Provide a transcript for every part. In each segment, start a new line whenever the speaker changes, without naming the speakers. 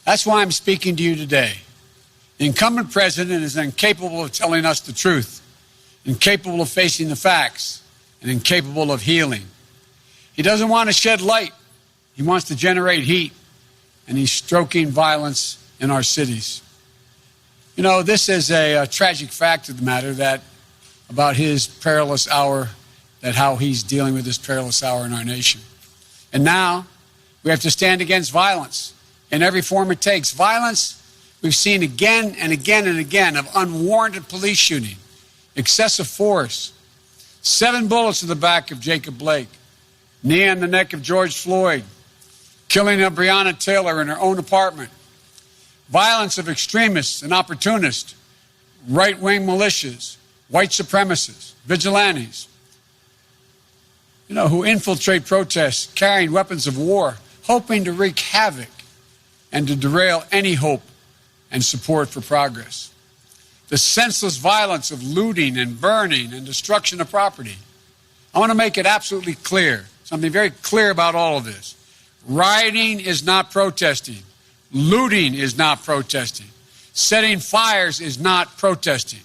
That's why I'm speaking to you today. The incumbent president is incapable of telling us the truth, incapable of facing the facts, and incapable of healing. He doesn't want to shed light. He wants to generate heat, and he's stoking violence in our cities. You know, this is a tragic fact of the matter that about his perilous hour, that how he's dealing with this perilous hour in our nation. And now we have to stand against violence in every form it takes. Violence we've seen again and again and again of unwarranted police shooting, excessive force, 7 bullets in the back of Jacob Blake, knee in the neck of George Floyd, killing of Breonna Taylor in her own apartment, violence of extremists and opportunists, right-wing militias, white supremacists, vigilantes, who infiltrate protests carrying weapons of war, hoping to wreak havoc and to derail any hope and support for progress. The senseless violence of looting and burning and destruction of property. I want to make it absolutely clear, something very clear about all of this. Rioting is not protesting. Looting is not protesting. Setting fires is not protesting.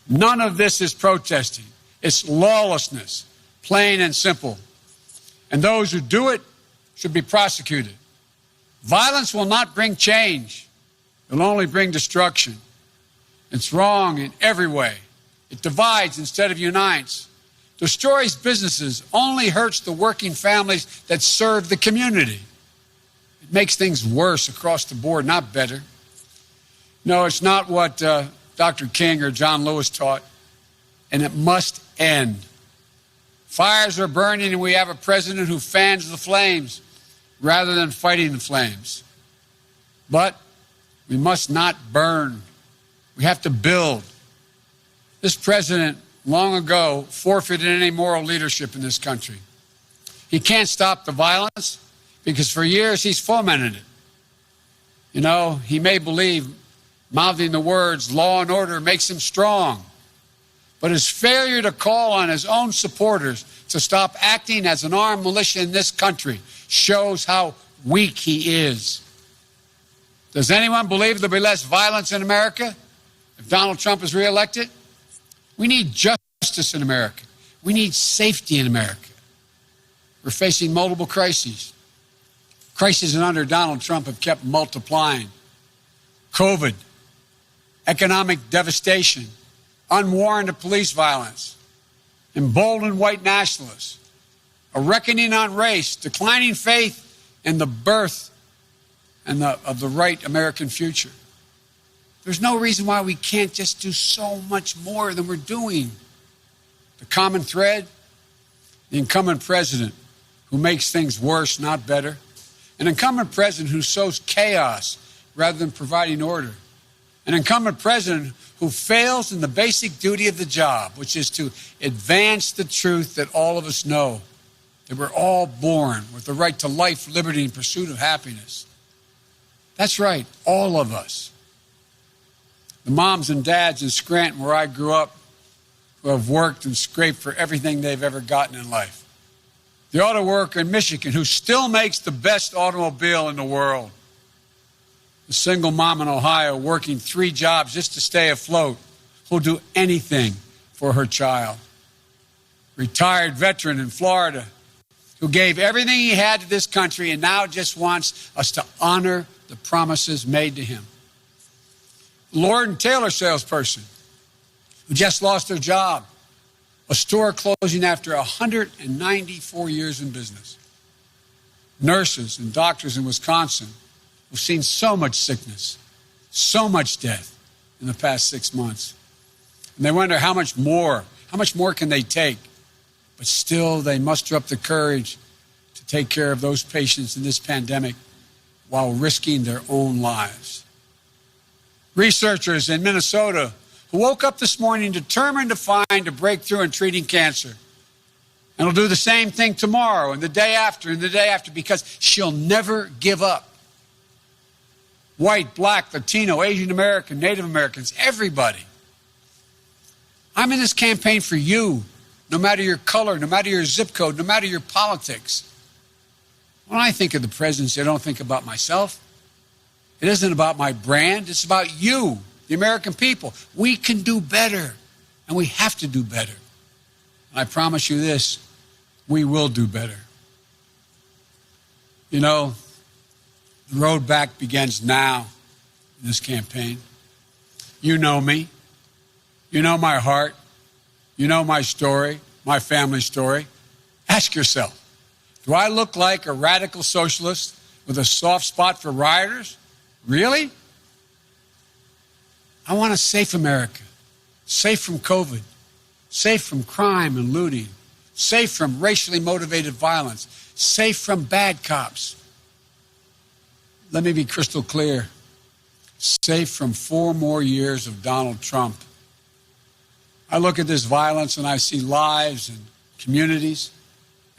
None of this is protesting. It's lawlessness, plain and simple. And those who do it should be prosecuted. Violence will not bring change. It will only bring destruction. It's wrong in every way. It divides instead of unites. Destroys businesses, only hurts the working families that serve the community. It makes things worse across the board, not better. No, it's not what Dr. King or John Lewis taught, and it must end. Fires are burning, and we have a president who fans the flames rather than fighting the flames. But we must not burn. We have to build. This president long ago forfeited any moral leadership in this country. He can't stop the violence because for years he's fomented it. He may believe mouthing the words law and order makes him strong, but his failure to call on his own supporters to stop acting as an armed militia in this country shows how weak he is. Does anyone believe there'll be less violence in America if Donald Trump is reelected? We need justice in America. We need safety in America. We're facing multiple crises. Crises under Donald Trump have kept multiplying. COVID, economic devastation, unwarranted police violence, emboldened white nationalists, a reckoning on race, declining faith in the birth of the right American future. There's no reason why we can't just do so much more than we're doing. The common thread, the incumbent president who makes things worse, not better. An incumbent president who sows chaos rather than providing order. An incumbent president who fails in the basic duty of the job, which is to advance the truth that all of us know, that we're all born with the right to life, liberty, and pursuit of happiness. That's right, all of us. The moms and dads in Scranton, where I grew up, who have worked and scraped for everything they've ever gotten in life. The auto worker in Michigan who still makes the best automobile in the world. The single mom in Ohio working 3 jobs just to stay afloat, who'll do anything for her child. Retired veteran in Florida who gave everything he had to this country and now just wants us to honor the promises made to him. Lord & Taylor salesperson who just lost their job. A store closing after 194 years in business. Nurses and doctors in Wisconsin who've seen so much sickness, so much death in the past 6 months. And they wonder how much more can they take? But still, they muster up the courage to take care of those patients in this pandemic while risking their own lives. Researchers in Minnesota who woke up this morning determined to find a breakthrough in treating cancer. And will do the same thing tomorrow and the day after and the day after because she'll never give up. White, black, Latino, Asian American, Native Americans, everybody. I'm in this campaign for you, no matter your color, no matter your zip code, no matter your politics. When I think of the presidency, I don't think about myself. It isn't about my brand. It's about you, the American people. We can do better, and we have to do better. And I promise you this, we will do better. You know, the road back begins now in this campaign. You know me. You know my heart. You know my story, my family story. Ask yourself, do I look like a radical socialist with a soft spot for rioters? Really? I want a safe America, safe from COVID, safe from crime and looting, safe from racially motivated violence, safe from bad cops. Let me be crystal clear, safe from 4 more years of Donald Trump. I look at this violence and I see lives and communities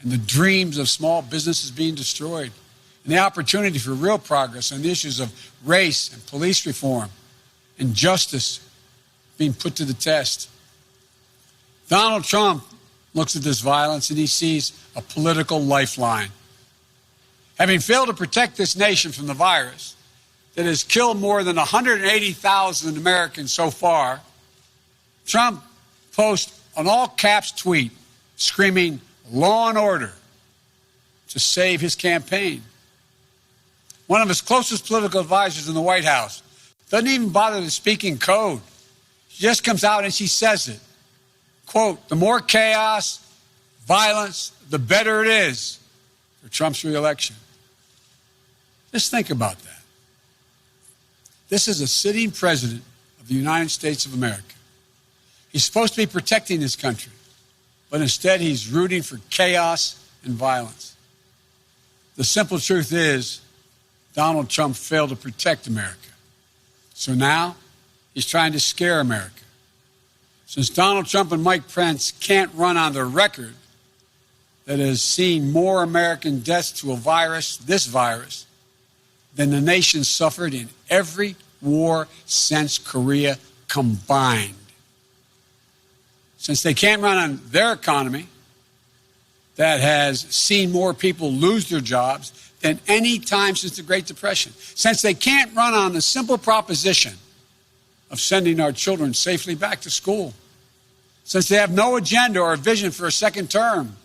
and the dreams of small businesses being destroyed, and the opportunity for real progress on the issues of race and police reform and justice being put to the test. Donald Trump looks at this violence and he sees a political lifeline. Having failed to protect this nation from the virus that has killed more than 180,000 Americans so far, Trump posts an all-caps tweet screaming law and order to save his campaign. One of his closest political advisors in the White House doesn't even bother to speak in code. She just comes out and she says it. Quote, the more chaos, violence, the better it is for Trump's reelection. Just think about that. This is a sitting president of the United States of America. He's supposed to be protecting this country, but instead he's rooting for chaos and violence. The simple truth is, Donald Trump failed to protect America. So now he's trying to scare America. Since Donald Trump and Mike Pence can't run on their record that has seen more American deaths to a virus, this virus, than the nation suffered in every war since Korea combined. Since they can't run on their economy that has seen more people lose their jobs than any time since the Great Depression, since they can't run on the simple proposition of sending our children safely back to school, since they have no agenda or vision for a second term,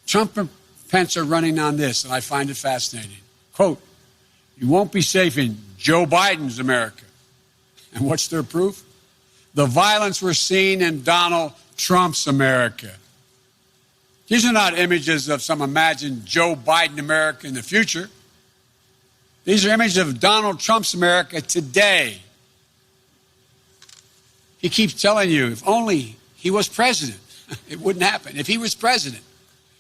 Trump and Pence are running on this, and I find it fascinating. Quote, you won't be safe in Joe Biden's America. And what's their proof? The violence we're seeing in Donald Trump's America. These are not images of some imagined Joe Biden America in the future. These are images of Donald Trump's America today. He keeps telling you, if only he was president, it wouldn't happen. If he was president,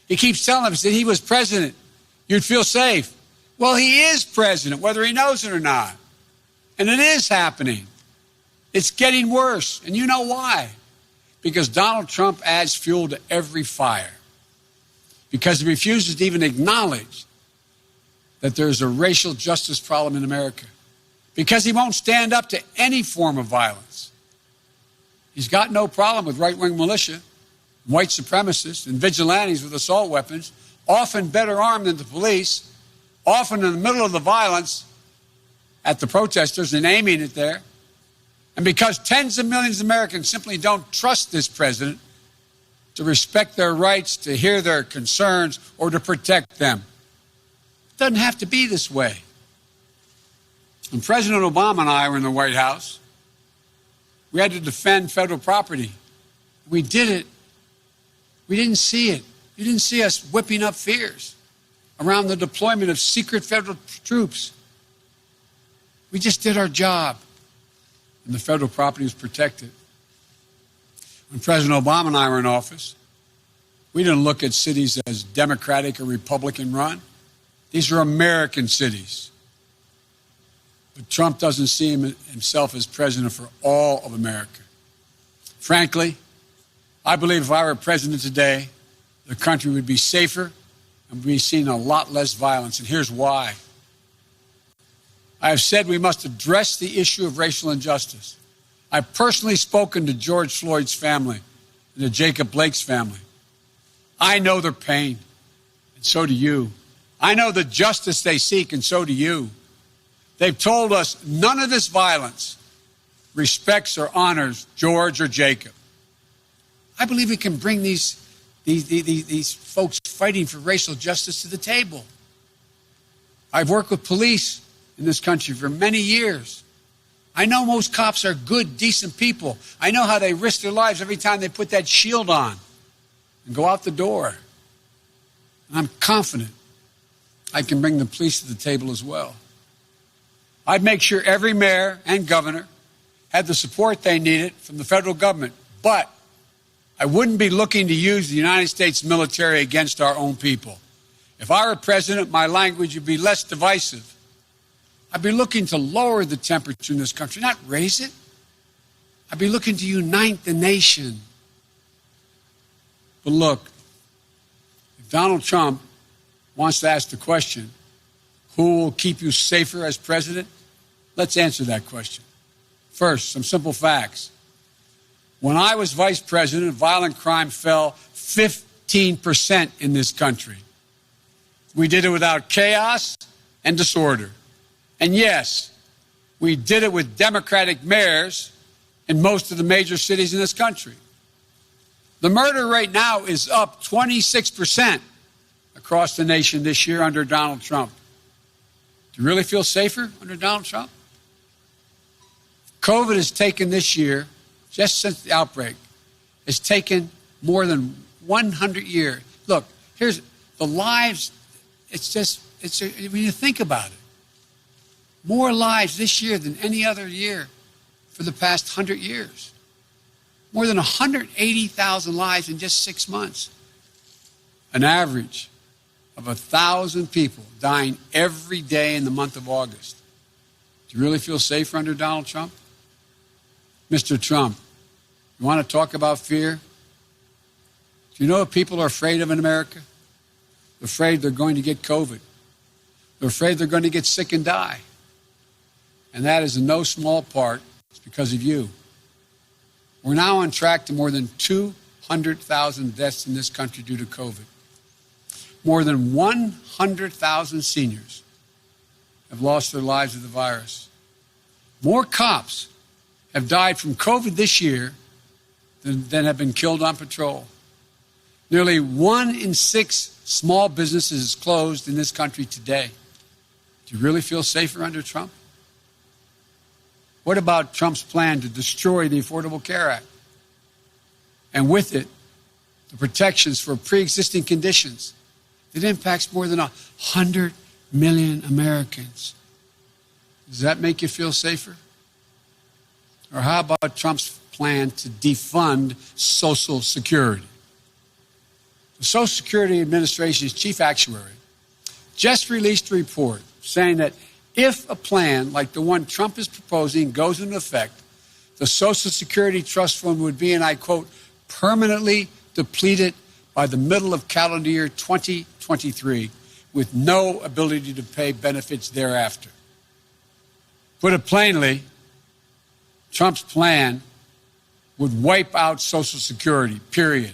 he keeps telling us that he was president, you'd feel safe. Well, he is president, whether he knows it or not. And it is happening. It's getting worse. And you know why? Because Donald Trump adds fuel to every fire. Because he refuses to even acknowledge that there's a racial justice problem in America. Because he won't stand up to any form of violence. He's got no problem with right-wing militia, white supremacists, and vigilantes with assault weapons, often better armed than the police, often in the middle of the violence at the protesters and aiming it there. And because tens of millions of Americans simply don't trust this president to respect their rights, to hear their concerns, or to protect them. It doesn't have to be this way. When President Obama and I were in the White House, we had to defend federal property. We did it. We didn't see it. You didn't see us whipping up fears around the deployment of secret federal troops. We just did our job, and the federal property was protected. When President Obama and I were in office, we didn't look at cities as Democratic or Republican run. These are American cities. But Trump doesn't see himself as president for all of America. Frankly, I believe if I were president today, the country would be safer and we'd be seeing a lot less violence. And here's why. I have said we must address the issue of racial injustice. I've personally spoken to George Floyd's family and to Jacob Blake's family. I know their pain, and so do you. I know the justice they seek, and so do you. They've told us none of this violence respects or honors George or Jacob. I believe we can bring these folks fighting for racial justice to the table. I've worked with police in this country for many years. I know most cops are good, decent people. I know how they risk their lives every time they put that shield on and go out the door. And I'm confident I can bring the police to the table as well. I'd make sure every mayor and governor had the support they needed from the federal government, but I wouldn't be looking to use the United States military against our own people. If I were president, my language would be less divisive. I'd be looking to lower the temperature in this country, not raise it. I'd be looking to unite the nation. But look, if Donald Trump wants to ask the question, who will keep you safer as president? Let's answer that question. First, some simple facts. When I was vice president, violent crime fell 15% in this country. We did it without chaos and disorder. And yes, we did it with Democratic mayors in most of the major cities in this country. The murder rate now is up 26% across the nation this year under Donald Trump. Do you really feel safer under Donald Trump? COVID has taken this year, just since the outbreak, has taken more than 100 years. Look, here's the lives. When you think about it, more lives this year than any other year for the past 100 years. More than 180,000 lives in just 6 months. An average of 1,000 people dying every day in the month of August. Do you really feel safer under Donald Trump? Mr. Trump, you want to talk about fear? Do you know what people are afraid of in America? They're afraid they're going to get COVID. They're afraid they're going to get sick and die. And that is in no small part because of you. We're now on track to more than 200,000 deaths in this country due to COVID. More than 100,000 seniors have lost their lives to the virus. More cops have died from COVID this year than have been killed on patrol. Nearly 1 in 6 small businesses is closed in this country today. Do you really feel safer under Trump? What about Trump's plan to destroy the Affordable Care Act? And with it, the protections for pre-existing conditions that impacts more than 100 million Americans. Does that make you feel safer? Or how about Trump's plan to defund Social Security? The Social Security Administration's chief actuary just released a report saying that if a plan like the one Trump is proposing goes into effect, the Social Security Trust Fund would be, and I quote, permanently depleted by the middle of calendar year 2023 with no ability to pay benefits thereafter. Put it plainly, Trump's plan would wipe out Social Security, period.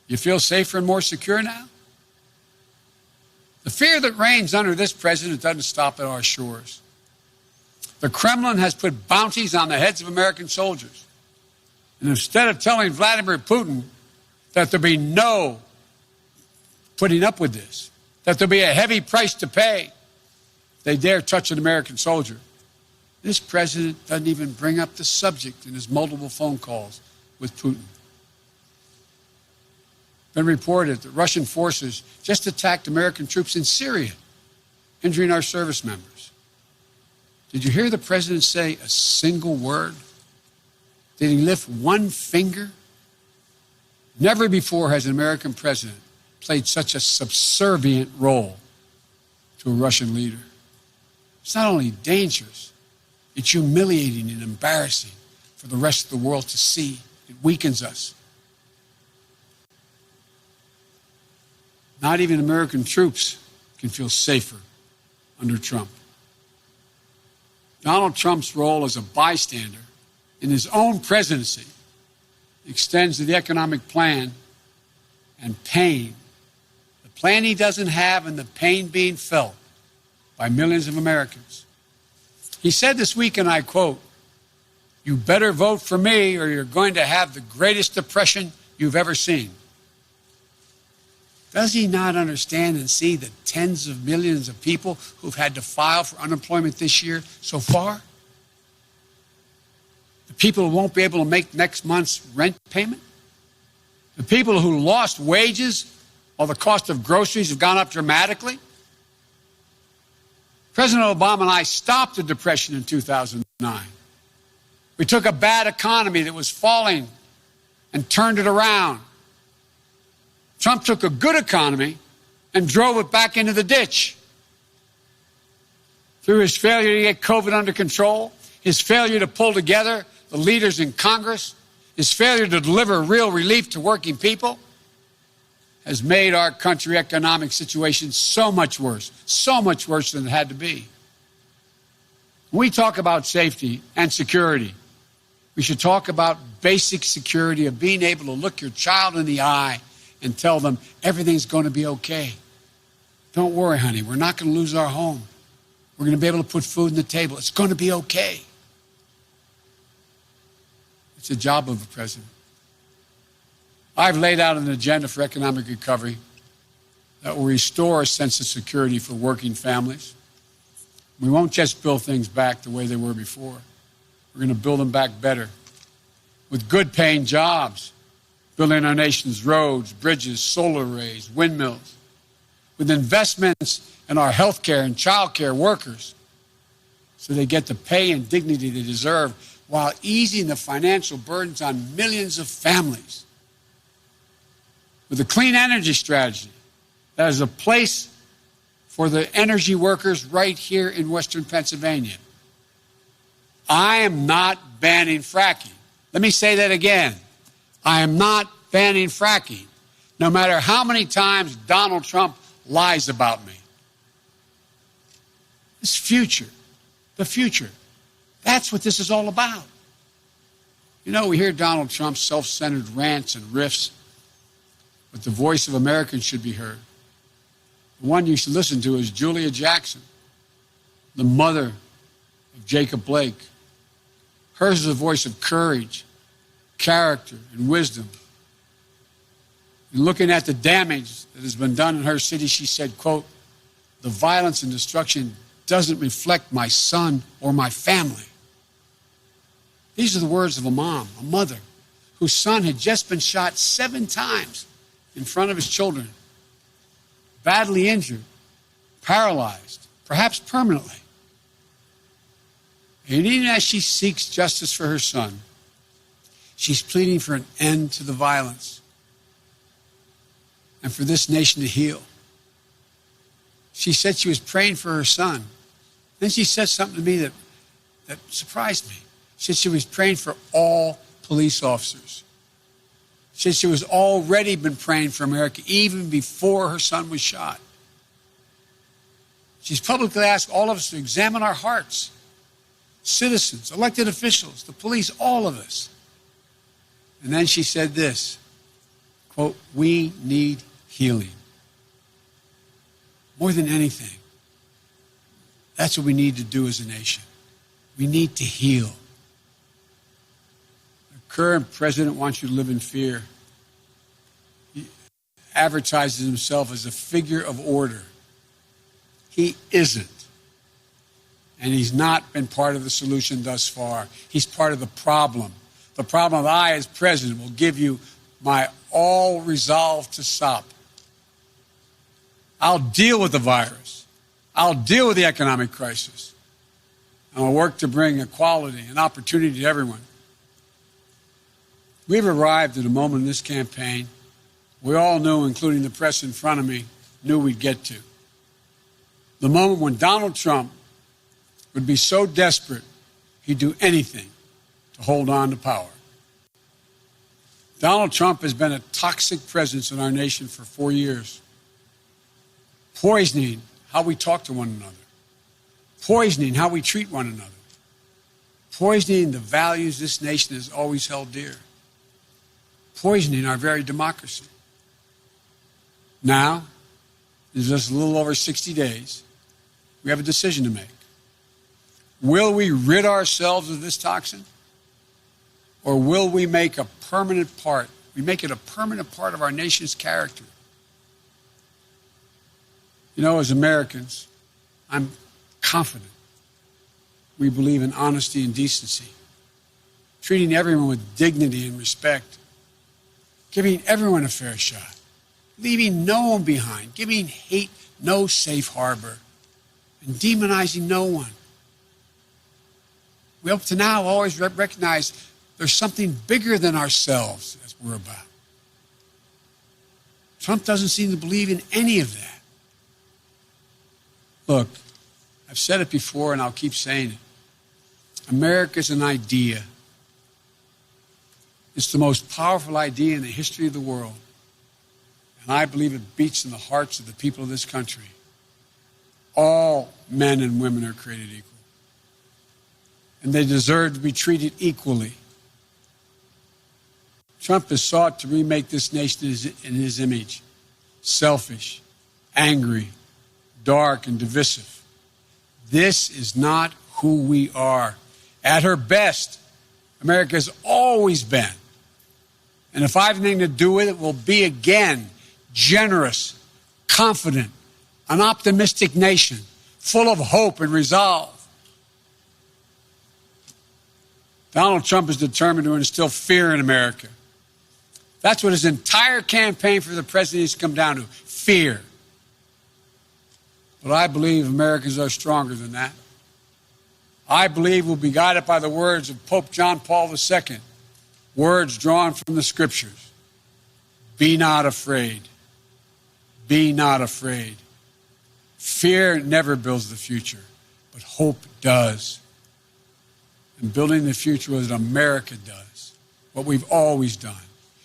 You feel safer and more secure now? The fear that reigns under this president doesn't stop at our shores. The Kremlin has put bounties on the heads of American soldiers. And instead of telling Vladimir Putin that there'll be no putting up with this, that there'll be a heavy price to pay if they dare touch an American soldier, this president doesn't even bring up the subject in his multiple phone calls with Putin. Been reported that Russian forces just attacked American troops in Syria, injuring our service members. Did you hear the president say a single word? Did he lift one finger? Never before has an American president played such a subservient role to a Russian leader. It's not only dangerous, it's humiliating and embarrassing for the rest of the world to see. It weakens us. Not even American troops can feel safer under Trump. Donald Trump's role as a bystander in his own presidency extends to the economic plan and pain. The plan he doesn't have and the pain being felt by millions of Americans. He said this week, and I quote, "You better vote for me or you're going to have the greatest depression you've ever seen." Does he not understand and see the tens of millions of people who've had to file for unemployment this year so far? The people who won't be able to make next month's rent payment? The people who lost wages while the cost of groceries have gone up dramatically? President Obama and I stopped the Depression in 2009. We took a bad economy that was falling and turned it around. Trump took a good economy and drove it back into the ditch. Through his failure to get COVID under control, his failure to pull together the leaders in Congress, his failure to deliver real relief to working people, has made our country's economic situation so much worse than it had to be. When we talk about safety and security, we should talk about basic security of being able to look your child in the eye and tell them everything's going to be okay. Don't worry, honey, we're not going to lose our home. We're going to be able to put food on the table. It's going to be okay. It's the job of the president. I've laid out an agenda for economic recovery that will restore a sense of security for working families. We won't just build things back the way they were before. We're going to build them back better with good-paying jobs, building our nation's roads, bridges, solar arrays, windmills, with investments in our health care and child care workers so they get the pay and dignity they deserve while easing the financial burdens on millions of families. With a clean energy strategy that is a place for the energy workers right here in Western Pennsylvania. I am not banning fracking. Let me say that again. I am not banning fracking, no matter how many times Donald Trump lies about me. This future, the future, that's what this is all about. You know, we hear Donald Trump's self-centered rants and riffs, but the voice of Americans should be heard. The one you should listen to is Julia Jackson, the mother of Jacob Blake. Hers is a voice of courage, character, and wisdom. In looking at the damage that has been done in her city, she said, quote, "The violence and destruction doesn't reflect my son or my family." These are the words of a mom, a mother, whose son had just been shot 7 times in front of his children, badly injured, paralyzed, perhaps permanently. And even as she seeks justice for her son, she's pleading for an end to the violence and for this nation to heal. She said she was praying for her son. Then she said something to me that surprised me. She said she was praying for all police officers. She said she was already been praying for America even before her son was shot. She's publicly asked all of us to examine our hearts. Citizens, elected officials, the police, all of us. And then she said this, quote, "We need healing. More than anything, that's what we need to do as a nation. We need to heal. The current president wants you to live in fear. He advertises himself as a figure of order. He isn't. And he's not been part of the solution thus far. He's part of the problem. The problem that I, as president, will give you my all resolve to stop. I'll deal with the virus. I'll deal with the economic crisis. And I'll work to bring equality and opportunity to everyone. We've arrived at a moment in this campaign we all knew, including the press in front of me, knew we'd get to. The moment when Donald Trump would be so desperate he'd do anything to hold on to power. Donald Trump has been a toxic presence in our nation for 4 years, poisoning how we talk to one another, poisoning how we treat one another, poisoning the values this nation has always held dear, poisoning our very democracy. Now, in just a little over 60 days, we have a decision to make. Will we rid ourselves of this toxin? Or will we make a permanent part? We make it a permanent part of our nation's character. You know, as Americans, I'm confident we believe in honesty and decency, treating everyone with dignity and respect, giving everyone a fair shot, leaving no one behind, giving hate no safe harbor, and demonizing no one. We up to now always recognize there's something bigger than ourselves as we're about. Trump doesn't seem to believe in any of that. Look, I've said it before and I'll keep saying it. America's an idea. It's the most powerful idea in the history of the world. And I believe it beats in the hearts of the people of this country. All men and women are created equal. And they deserve to be treated equally. Trump has sought to remake this nation in his image. Selfish, angry, dark, and divisive. This is not who we are. At her best, America has always been, and if I have anything to do with it, will be again generous, confident, an optimistic nation, full of hope and resolve. Donald Trump is determined to instill fear in America. That's what his entire campaign for the presidency has come down to, fear. But I believe Americans are stronger than that. I believe we'll be guided by the words of Pope John Paul II, words drawn from the Scriptures. Be not afraid. Be not afraid. Fear never builds the future, but hope does. And building the future is what America does, what we've always done.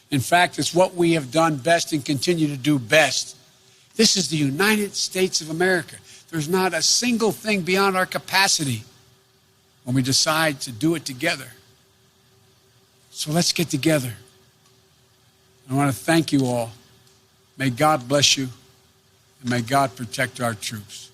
In fact, it's what we have done best and continue to do best. This is the United States of America. There's not a single thing beyond our capacity when we decide to do it together. So let's get together. I want to thank you all. May God bless you, and may God protect our troops.